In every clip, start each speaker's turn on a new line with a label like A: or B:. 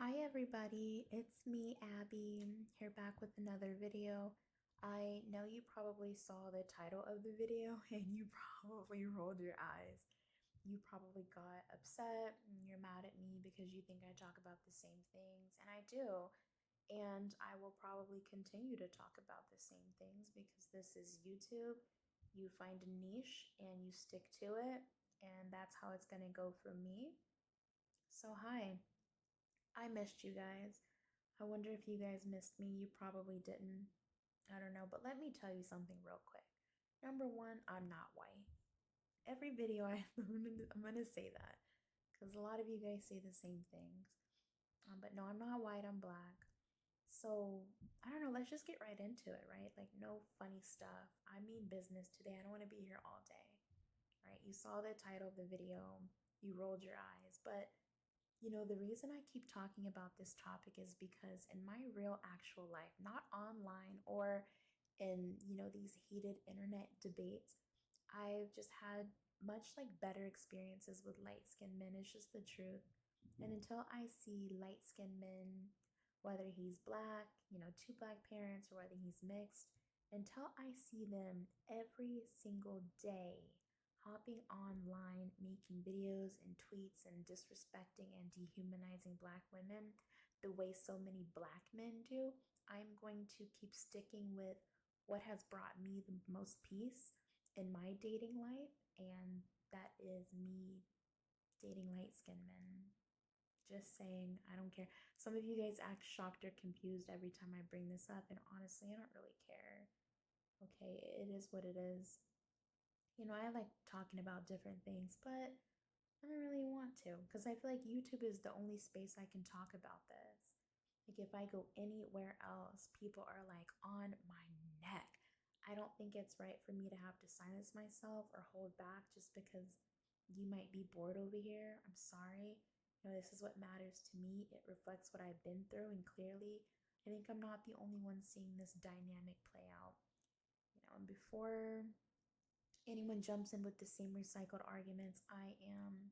A: Hi everybody, it's me, Abby, here back with another video. I know you probably saw the title of the video and you probably rolled your eyes. You probably got upset and you're mad at me because you think I talk about the same things, and I do. And I will probably continue to talk about the same things because this is YouTube. You find a niche and you stick to it, and that's how it's gonna go for me. So, hi. I missed you guys. I wonder if you guys missed me. You probably didn't. I don't know, but let me tell you something real quick. Number one, I'm not white. Every video I'm gonna say that because a lot of you guys say the same things. But no, I'm not white. I'm black. So I don't know. Let's just get right into it, right? Like no funny stuff. I mean business today. I don't want to be here all day, right? You saw the title of the video. You rolled your eyes, but the reason I keep talking about this topic is because in my real actual life, not online or in, these heated internet debates, I've just had much like better experiences with light skinned men. It's just the truth. And until I see light skinned men, whether he's black, two black parents, or whether he's mixed, until I see them every single day hopping online, making videos and tweets and disrespecting and dehumanizing black women the way so many black men do, I'm going to keep sticking with what has brought me the most peace in my dating life, and that is me dating light skinned men. Just saying, I don't care. Some of you guys act shocked or confused every time I bring this up, and honestly, I don't really care. Okay, it is what it is. I like talking about different things, but I don't really want to because I feel like YouTube is the only space I can talk about this. Like, if I go anywhere else, people are like on my neck. I don't think it's right for me to have to silence myself or hold back just because you might be bored over here. I'm sorry. This is what matters to me. It reflects what I've been through, and clearly, I think I'm not the only one seeing this dynamic play out. And before anyone jumps in with the same recycled arguments, I am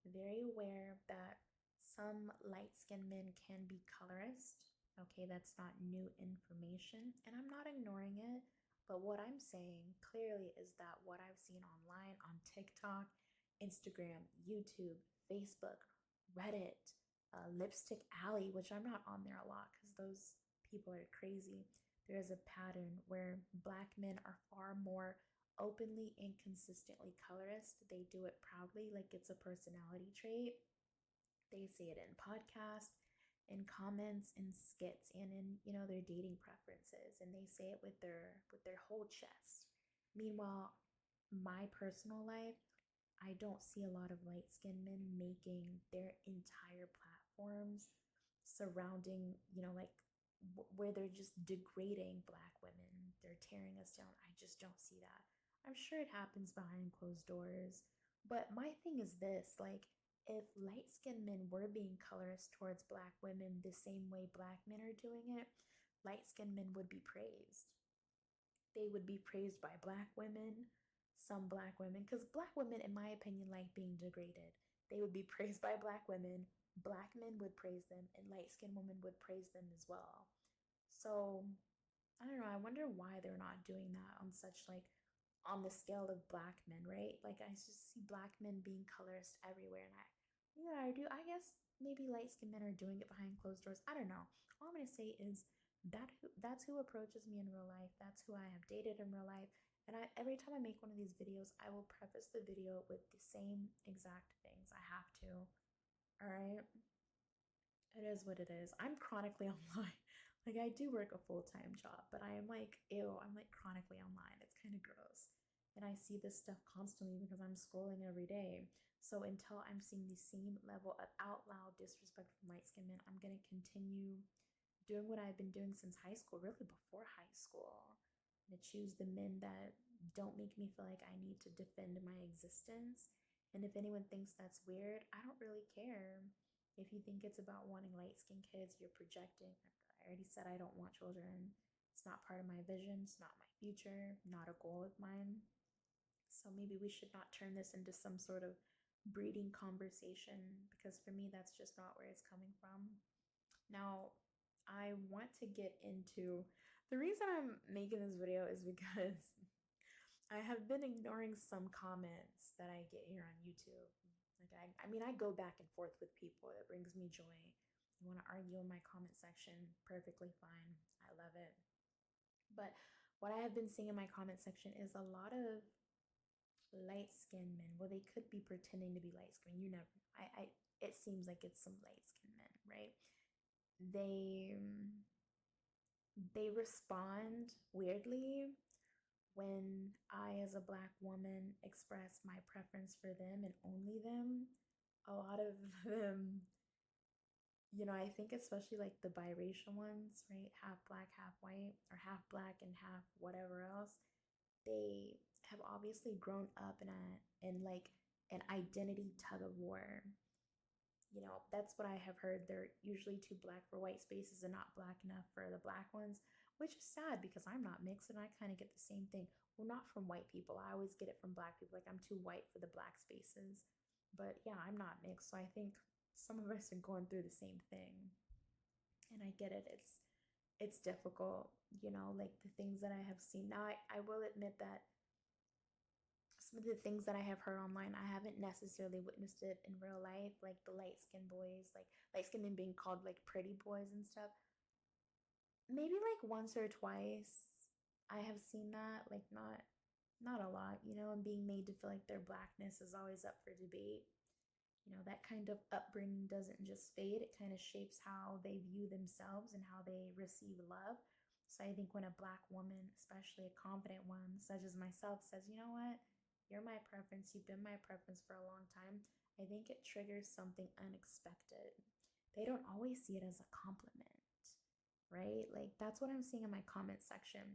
A: very aware that some light skinned men can be colorist. Okay, that's not new information, and I'm not ignoring it. But what I'm saying clearly is that what I've seen online on TikTok, Instagram, YouTube, Facebook, Reddit, Lipstick Alley, which I'm not on there a lot because those people are crazy. There is a pattern where black men are far more openly and consistently colorist. They do it proudly, like it's a personality trait. They say it in podcasts, in comments, in skits, and in their dating preferences, and they say it with their whole chest. Meanwhile, my personal life, I don't see a lot of light skinned men making their entire platforms surrounding, like where they're just degrading black women. They're tearing us down. I just don't see that. I'm sure it happens behind closed doors. But my thing is this, like, if light skinned men were being colorist towards black women the same way black men are doing it, light skinned men would be praised. They would be praised by black women, some black women, because black women, in my opinion, like being degraded. They would be praised by black women, black men would praise them, and light skinned women would praise them as well. So I don't know. I wonder why they're not doing that on such like on the scale of black men, right? Like I just see black men being colorist everywhere, and I do. I guess maybe light skinned men are doing it behind closed doors. I don't know. All I'm gonna say is that's who approaches me in real life. That's who I have dated in real life. And every time I make one of these videos, I will preface the video with the same exact things. I have to. All right. It is what it is. I'm chronically online. Like I do work a full-time job, but I am like, ew, I'm like chronically online. It's kind of gross. And I see this stuff constantly because I'm scrolling every day. So until I'm seeing the same level of out loud disrespect from light skinned men, I'm gonna continue doing what I've been doing since high school, really before high school. To choose the men that don't make me feel like I need to defend my existence. And if anyone thinks that's weird, I don't really care. If you think it's about wanting light skinned kids, you're projecting. I already said I don't want children. It's not part of my vision. It's not my future, not a goal of mine. So maybe we should not turn this into some sort of breeding conversation because for me, that's just not where it's coming from. Now, I want to get into the reason I'm making this video is because I have been ignoring some comments that I get here on YouTube. Like I go back and forth with people. It brings me joy. You want to argue in my comment section? Perfectly fine. I love it. But what I have been seeing in my comment section is a lot of light skinned men. Well, they could be pretending to be light skinned. You never. I. It seems like it's some light skinned men, right? They they respond weirdly when I, as a black woman, express my preference for them and only them. A lot of them, I think especially like the biracial ones, right? Half black, half white, or half black and half whatever else. They have obviously grown up in like an identity tug of war. That's what I have heard. They're usually too black for white spaces and not black enough for the black ones, which is sad because I'm not mixed and I kind of get the same thing. Well, not from white people. I always get it from black people. Like, I'm too white for the black spaces. But yeah, I'm not mixed. So I think some of us are going through the same thing. And I get it. It's difficult, like the things that I have seen. Now I will admit that some of the things that I have heard online, I haven't necessarily witnessed it in real life, like the light skinned boys, like light skinned men being called like pretty boys and stuff. Maybe like once or twice I have seen that, like not a lot, and being made to feel like their blackness is always up for debate. That kind of upbringing doesn't just fade, it kind of shapes how they view themselves and how they receive love. So I think when a black woman, especially a confident one, such as myself, says, you know what, you're my preference, you've been my preference for a long time, I think it triggers something unexpected. They don't always see it as a compliment, right? Like, that's what I'm seeing in my comment section.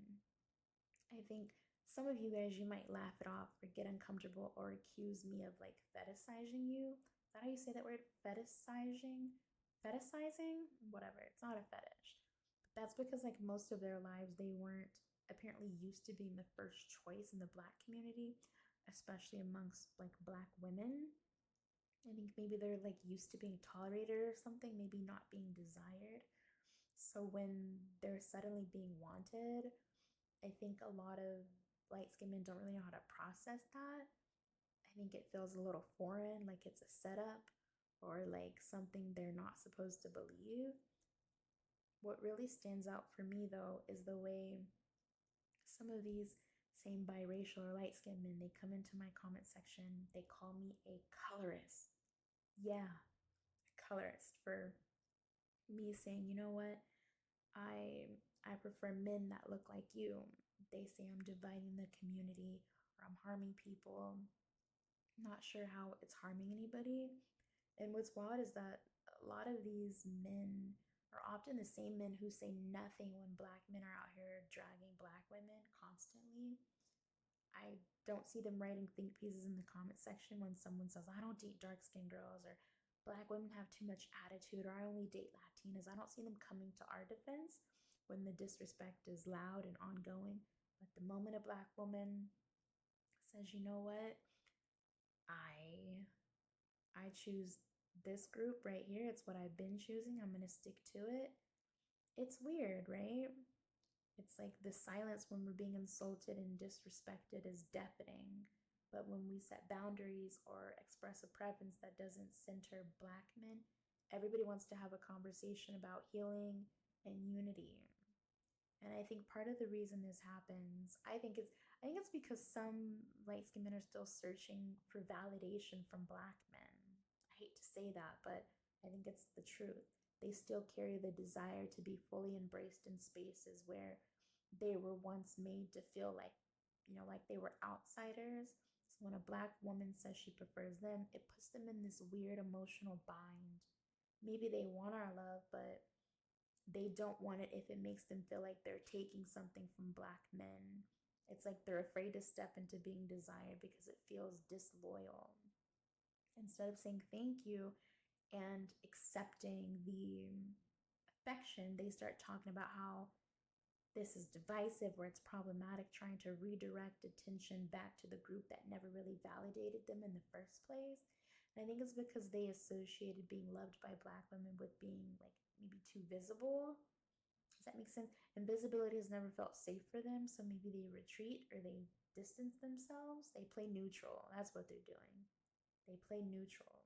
A: I think some of you guys, you might laugh it off or get uncomfortable or accuse me of like fetishizing you. Is that how you say that word? Fetishizing? Fetishizing? Whatever. It's not a fetish. But that's because like most of their lives, they weren't apparently used to being the first choice in the black community, especially amongst like black women. I think maybe they're like used to being tolerated or something, maybe not being desired. So when they're suddenly being wanted, I think a lot of light skinned men don't really know how to process that. I think it feels a little foreign, like it's a setup or like something they're not supposed to believe. What really stands out for me though is the way some of these same biracial or light skinned men, they come into my comment section, they call me a colorist. Yeah, a colorist, for me saying, you know what, I prefer men that look like you. They say I'm dividing the community or I'm harming people. Not sure how it's harming anybody. And what's wild is that a lot of these men are often the same men who say nothing when black men are out here dragging black women constantly. I don't see them writing think pieces in the comment section when someone says, I don't date dark skinned girls, or black women have too much attitude, or I only date Latinas. I don't see them coming to our defense when the disrespect is loud and ongoing. But the moment a black woman says, you know what, I I choose this group right here. It's what I've been choosing. I'm going to stick to it. It's weird, right? It's like the silence when we're being insulted and disrespected is deafening. But when we set boundaries or express a preference that doesn't center black men, everybody wants to have a conversation about healing and unity. And I think part of the reason this happens, I think it's because some light skinned men are still searching for validation from black men. I hate to say that, but I think it's the truth. They still carry the desire to be fully embraced in spaces where they were once made to feel like, like they were outsiders. So when a black woman says she prefers them, it puts them in this weird emotional bind. Maybe they want our love, but they don't want it if it makes them feel like they're taking something from black men. It's like they're afraid to step into being desired because it feels disloyal. Instead of saying thank you and accepting the affection, they start talking about how this is divisive or it's problematic, trying to redirect attention back to the group that never really validated them in the first place. And I think it's because they associated being loved by Black women with being like maybe too visible. Does that make sense? Invisibility has never felt safe for them, so maybe they retreat or they distance themselves. They play neutral. That's what they're doing. They play neutral.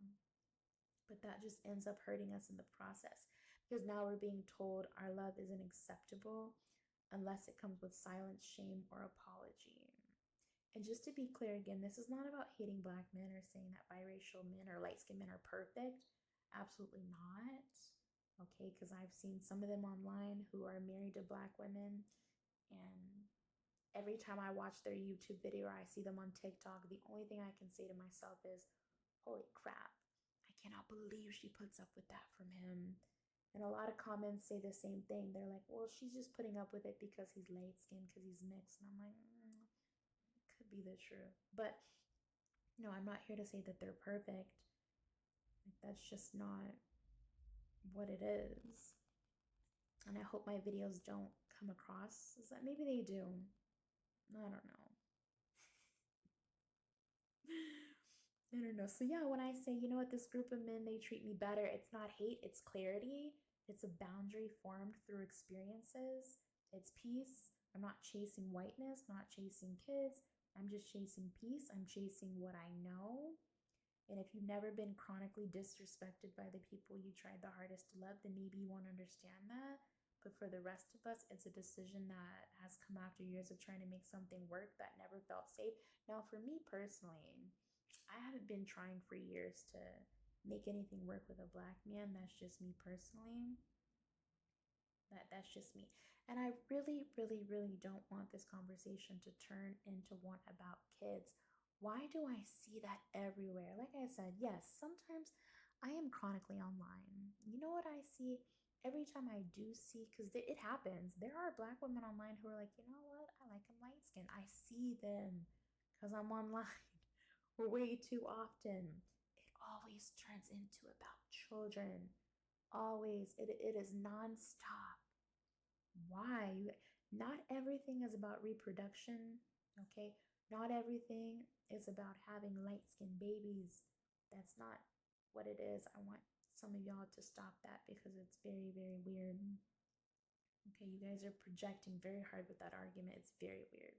A: But that just ends up hurting us in the process because now we're being told our love isn't acceptable unless it comes with silence, shame, or apology. And just to be clear again, this is not about hating Black men or saying that biracial men or light skinned men are perfect. Absolutely not. Okay, because I've seen some of them online who are married to Black women, and every time I watch their YouTube video or I see them on TikTok, the only thing I can say to myself is, holy crap, I cannot believe she puts up with that from him. And a lot of comments say the same thing. They're like, well, she's just putting up with it because he's light skinned, because he's mixed. And I'm like, it could be the truth. But no, I'm not here to say that they're perfect. Like, that's just not what it is. And I hope my videos don't come across as that. Maybe they do. I don't know. I don't know. So yeah, when I say, you know what, this group of men, they treat me better, it's not hate, it's clarity. It's a boundary formed through experiences. It's peace. I'm not chasing whiteness, not chasing kids. I'm just chasing peace. I'm chasing what I know. And if you've never been chronically disrespected by the people you tried the hardest to love, then maybe you won't understand that. But for the rest of us, it's a decision that has come after years of trying to make something work that never felt safe. Now, for me personally, I haven't been trying for years to make anything work with a Black man. That's just me personally. That's just me. And I really, really, really don't want this conversation to turn into one about kids. Why do I see that everywhere? Like I said, yes, sometimes I am chronically online. You know what I see? Every time I do see, because it happens, there are Black women online who are like, you know what? I like them light skin. I see them because I'm online way too often. It always turns into about children. Always. It is nonstop. Why? Not everything is about reproduction, okay? Not everything is about having light skinned babies. That's not what it is. I want some of y'all to stop that because it's very, very weird. Okay, you guys are projecting very hard with that argument. It's very weird.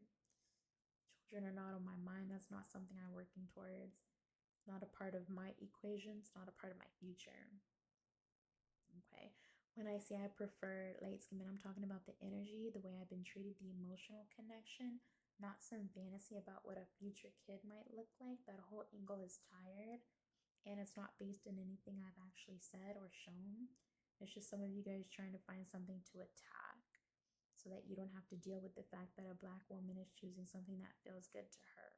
A: Children are not on my mind. That's not something I'm working towards. It's not a part of my equation. It's not a part of my future. Okay. When I say I prefer light skin men, I'm talking about the energy, the way I've been treated, the emotional connection, not some fantasy about what a future kid might look like. That whole angle is tired, and it's not based in anything I've actually said or shown. It's just some of you guys trying to find something to attack so that you don't have to deal with the fact that a Black woman is choosing something that feels good to her.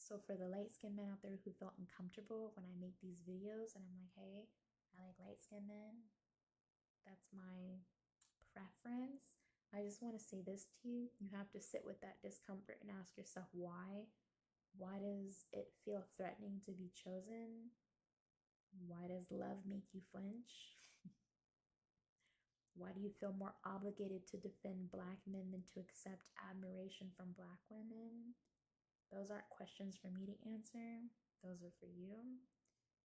A: So for the light skinned men out there who felt uncomfortable when I make these videos and I'm like, hey, I like light skinned men, that's my preference. I just want to say this to you. You have to sit with that discomfort and ask yourself why. Why does it feel threatening to be chosen? Why does love make you flinch? Why do you feel more obligated to defend Black men than to accept admiration from Black women? Those aren't questions for me to answer. Those are for you.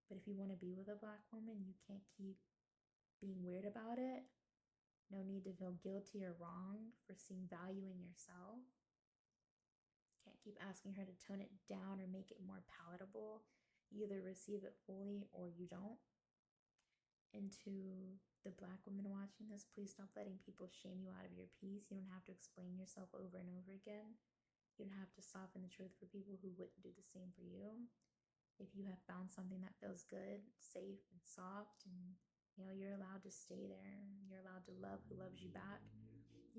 A: But if you want to be with a Black woman, you can't keep being weird about it. No need to feel guilty or wrong for seeing value in yourself. Can't keep asking her to tone it down or make it more palatable. You either receive it fully or you don't. And to the Black women watching this, please stop letting people shame you out of your peace. You don't have to explain yourself over and over again. You don't have to soften the truth for people who wouldn't do the same for you. If you have found something that feels good, safe, and soft, and you're allowed to stay there. You're allowed to love who loves you back.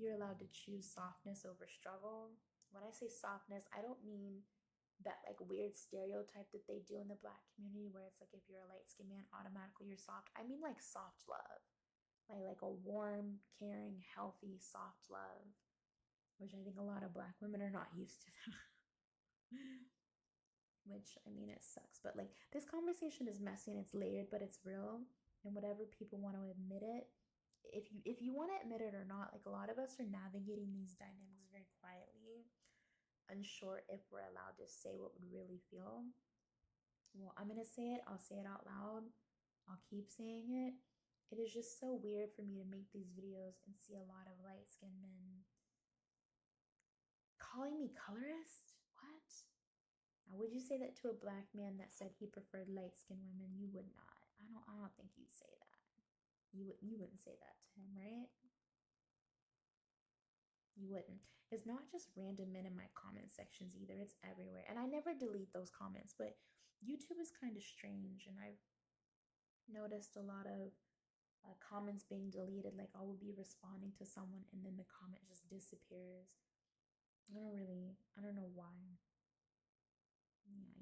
A: You're allowed to choose softness over struggle. When I say softness, I don't mean that like weird stereotype that they do in the Black community where it's like if you're a light skinned man, automatically you're soft. I mean like soft love. Like a warm, caring, healthy, soft love, which I think a lot of Black women are not used to that. Which, I mean, it sucks. But like this conversation is messy and it's layered, but it's real. And whatever people want to admit it, if you want to admit it or not, like a lot of us are navigating these dynamics very quietly, unsure if we're allowed to say what we really feel. Well, I'm gonna say it, I'll say it out loud. I'll keep saying it. It is just so weird for me to make these videos and see a lot of light skinned men calling me colorist? What? Now, would you say that to a black man that said he preferred light skinned women? You would not. I don't think you'd say that. You wouldn't say that to him, right? You wouldn't. It's not just random men in my comment sections either. It's everywhere. And I never delete those comments, but YouTube is kind of strange and I've noticed a lot of comments being deleted. Like I will be responding to someone and then the comment just disappears. I don't know why.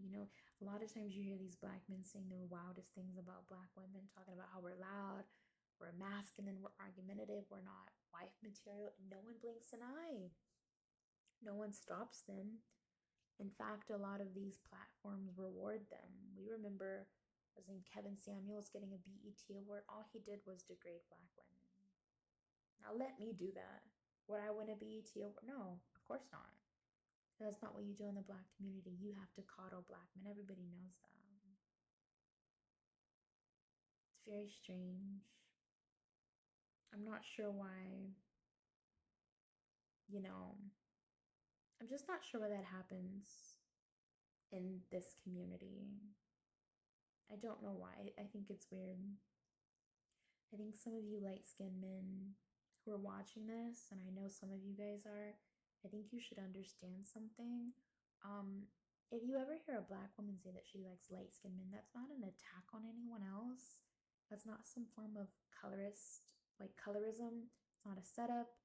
A: Yeah, a lot of times you hear these black men saying the wildest things about black women, talking about how we're loud, we're masculine, we're argumentative, we're not wife material, and no one blinks an eye. No one stops them. In fact, a lot of these platforms reward them. We remember, I was in Kevin Samuels getting a BET award. All he did was degrade black women. Now let me do that. Would I win a BET award? No, of course not. That's not what you do in the black community. You have to coddle black men. Everybody knows that. It's very strange. I'm not sure why, you know, I'm just not sure why that happens in this community. I don't know why. I think it's weird. I think some of you light skinned men who are watching this, and I know some of you guys are, I think you should understand something. Um, if you ever hear a black woman say that she likes light skinned men, that's not an attack on anyone else. That's not some form of colorism. It's not a setup.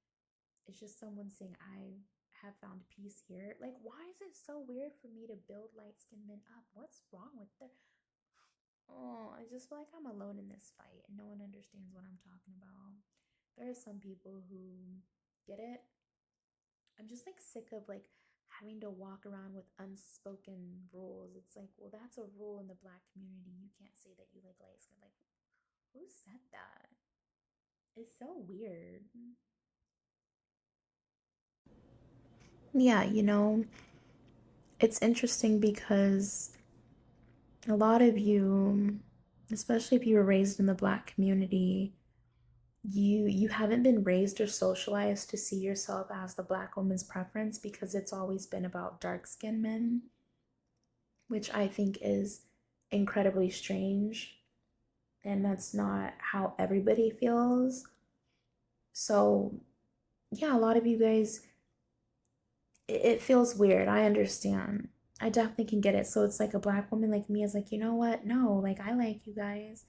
A: It's just someone saying, I have found peace here. Like, why is it so weird for me to build light skinned men up? What's wrong with their Oh, I just feel like I'm alone in this fight and no one understands what I'm talking about. There are some people who get it. I'm just like sick of like having to walk around with unspoken rules. It's like, well, that's a rule in the black community. You can't say that you like light skin. Like, who said that? It's so weird. Yeah, it's interesting because a lot of you, especially if you were raised in the black community, you haven't been raised or socialized to see yourself as the black woman's preference because it's always been about dark skinned men, which I think is incredibly strange. And that's not how everybody feels. So, yeah, a lot of you guys, it feels weird. I understand. I definitely can get it. So it's like a black woman like me is like, you know what? No, like I like you guys.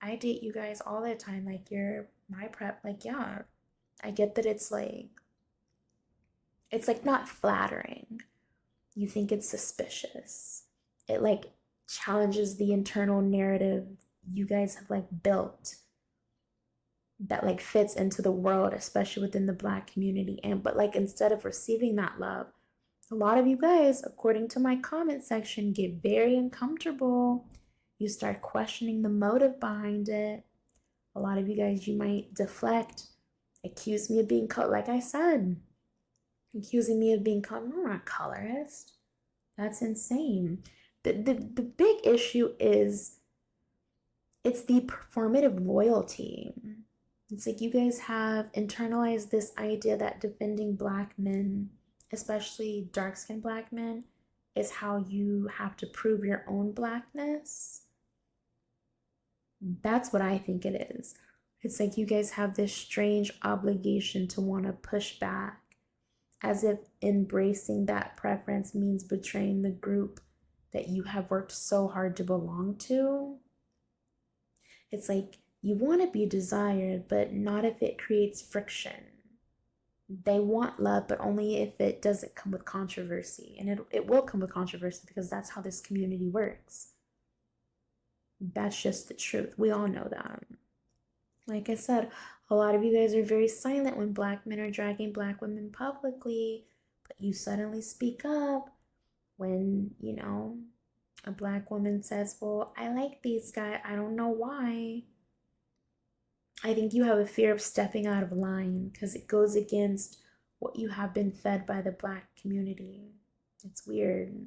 A: I date you guys all the time. Like you're my prep. Like, yeah, I get that it's like not flattering. You think it's suspicious. It like challenges the internal narrative you guys have like built that like fits into the world, especially within the black community. And but like instead of receiving that love, a lot of you guys, according to my comment section, get very uncomfortable. You start questioning the motive behind it. A lot of you guys, you might deflect, accuse me of being like I said, accusing me of being I'm not a colorist. That's insane. The big issue is it's the performative loyalty. It's like you guys have internalized this idea that defending black men, especially dark skinned black men, is how you have to prove your own blackness. That's what I think it is. It's like you guys have this strange obligation to want to push back as if embracing that preference means betraying the group that you have worked so hard to belong to. It's like you want to be desired, but not if it creates friction. They want love, but only if it doesn't come with controversy. And it will come with controversy because that's how this community works. That's just the truth. We all know that. Like I said, a lot of you guys are very silent when black men are dragging black women publicly, but you suddenly speak up when, a black woman says, well, I like these guys. I don't know why. I think you have a fear of stepping out of line because it goes against what you have been fed by the black community. It's weird.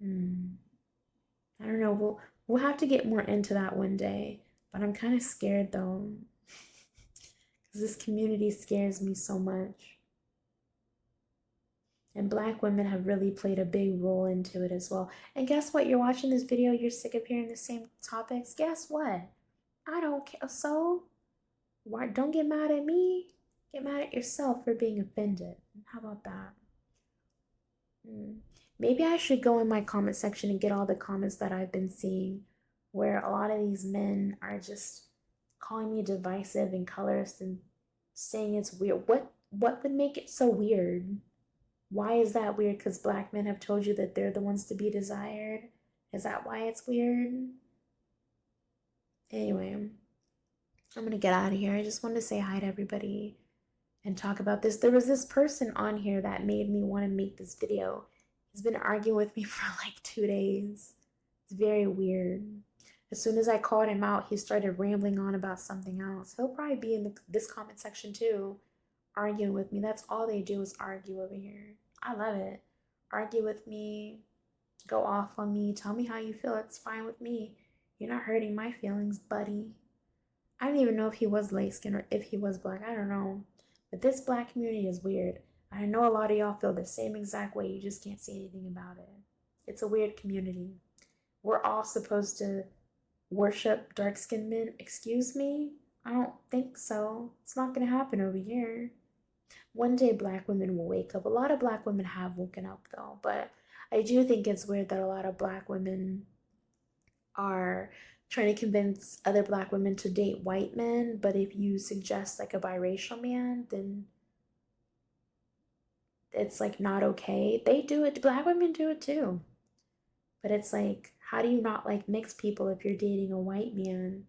A: I don't know. We'll have to get more into that one day. But I'm kind of scared though, because this community scares me so much. And black women have really played a big role into it as well. And guess what? You're watching this video, you're sick of hearing the same topics. Guess what? I don't care. So, why don't get mad at me? Get mad at yourself for being offended. How about that? Hmm. Maybe I should go in my comment section and get all the comments that I've been seeing where a lot of these men are just calling me divisive and colorist and saying it's weird. What would make it so weird? Why is that weird? Because black men have told you that they're the ones to be desired? Is that why it's weird? Anyway, I'm gonna get out of here. I just wanted to say hi to everybody and talk about this. There was this person on here that made me want to make this video. He's been arguing with me for like 2 days. It's very weird. As soon as I called him out, he started rambling on about something else. He'll probably be in this comment section too, arguing with me. That's all they do is argue over here. I love it. Argue with me, go off on me, tell me how you feel. It's fine with me. You're not hurting my feelings, buddy. I don't even know if he was light skinned or if he was black. I don't know. But this black community is weird. I know a lot of y'all feel the same exact way. You just can't say anything about it. It's a weird community. We're all supposed to worship dark skinned men. Excuse me? I don't think so. It's not going to happen over here. One day black women will wake up. A lot of black women have woken up though, but I do think it's weird that a lot of black women are trying to convince other black women to date white men, but if you suggest like a biracial man, then it's like not okay. They do it, black women do it too. But it's like, how do you not like mixed people if you're dating a white man?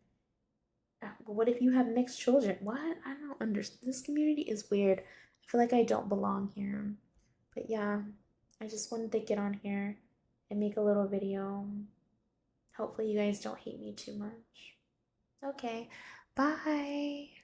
A: What if you have mixed children? What? I don't understand. This community is weird. I feel like I don't belong here. But yeah, I just wanted to get on here and make a little video. Hopefully, you guys don't hate me too much. Okay, bye.